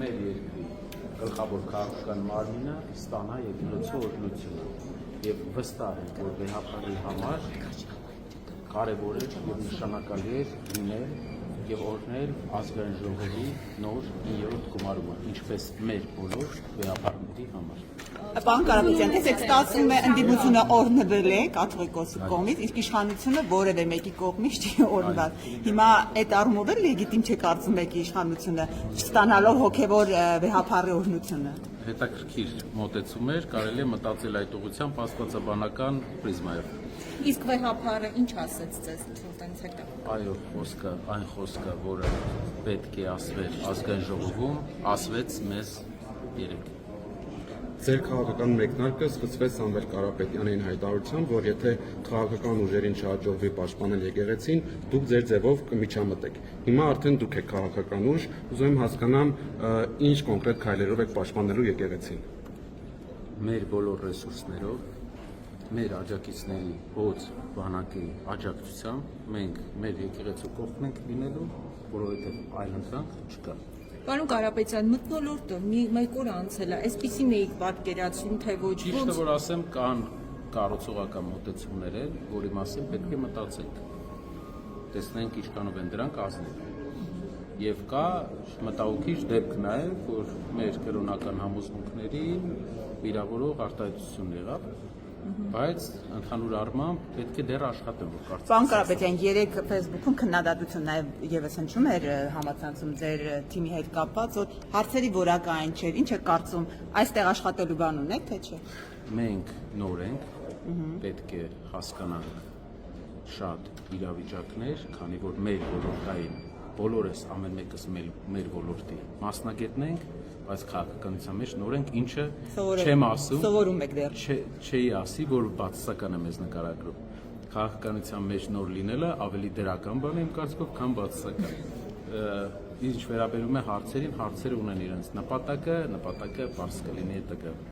մեր երկրի գլխավոր քաղաքական մարմինը ստանա եկեղեցու օրհնությունը եւ վստահ ենք, որ վեհապարի համար կարևոր է եւ նշանակալի է լինել եւ օրհնել ազգային ժողովի նոր 9-րդ գումարումը, ինչպես մեր բոլոր վեհապարների համար։ Պարոն Կարապետյան, այսեք ստացվում է ընդդիմությունը օրհնվել է կաթողիկոսի կողմից, իսկ իշխանությունը որևէ մեկի կողմից չի օրհնված։ Հիմա այդ առումով էլ լեգիտիմ չէ կարծում եք իշխանությունը չստանալով հոգևոր վեհապարի օրհնությունը։ Հետաքրքիր մոտեցում էր, կարելի է մտածել այդ ուղղությամբ աստվածաբանական պրիզմայով։ Իսկ վեհապարը ինչ ասեց ձեզ, տենց հետո։ Այո, այն խոսքը, որը պետք է ասվեր ազգային ժողովում, ասվեց մեզ երեք։ Ձեր քաղաքական մեկնարկը սկսվեց Սամվել Կարապետյանի հայտարարությամբ, որ եթե քաղաքական ուժերին չհաջողվի պաշտպանել եկեղեցին, դուք ձեր ձևով կմիջամտեք։ Հիմա արդեն դուք եք քաղաքական ուժ, ուզում եմ հասկանամ, ինչ կոնկրետ քայլերով եք պաշտպանելու եկեղեցին։ Մեր բոլոր ռեսուրսներով, մեր աջակիցների հոծ բանակի աջակցությամբ մենք մեր եկեղեցու կողքն ենք լինելու, որովհետև այլ ընտրանք չկա։ Պարոն Կարապետյան, մթնոլորտը մեկ օր անցել է, այսպիսին էիք պատկերացնում, թե ոչ։ Ճիշտը որ ասեմ, կան կառուցողական մոտեցումներ, որի մասին պետք է մտածենք։ Տեսնենք ինչքանով են դրանք ազնիվ։ Եվ կա մտահոգիչ դեպք նաև, որ մեր կրոնական համոզմունքներին վիրավորող արտահայտություն եղավ, բայց ընդհանուր առմամբ պետք է դեռ աշխատել, որ կարծես։ Պարոն Կարապետյան, երեք Facebook-ում քննադատություն նաև եւս հնչում էր համացանցում ձեր թիմի հետ կապված, որ հարցերի որակային չէր։ Ինչ եք կարծում, այստեղ աշխատելու բան ունեք, թե չէ։ Մենք նոր ենք, պետք է հասկանանք շատ իրավիճակներ, քանի որ մեր ոլորտային բոլորս ամեն մեկս մեր ոլորտի մասնագետն ենք, բայց քաղաքականության մեջ նոր ենք, ինչը չեմ ասում, սովորում եք դեռ։ Չէի ասի, որ բացասական է մեզ նկարագրում։ Քաղաքականության մեջ նոր լինելը ավելի դրական բան է իմ կարծիքով, քան բացասական։ Ինչ վերաբերում է հարցերին, հարցերը ունեն իրենց նպատակը պարզ կլինի հետագայում։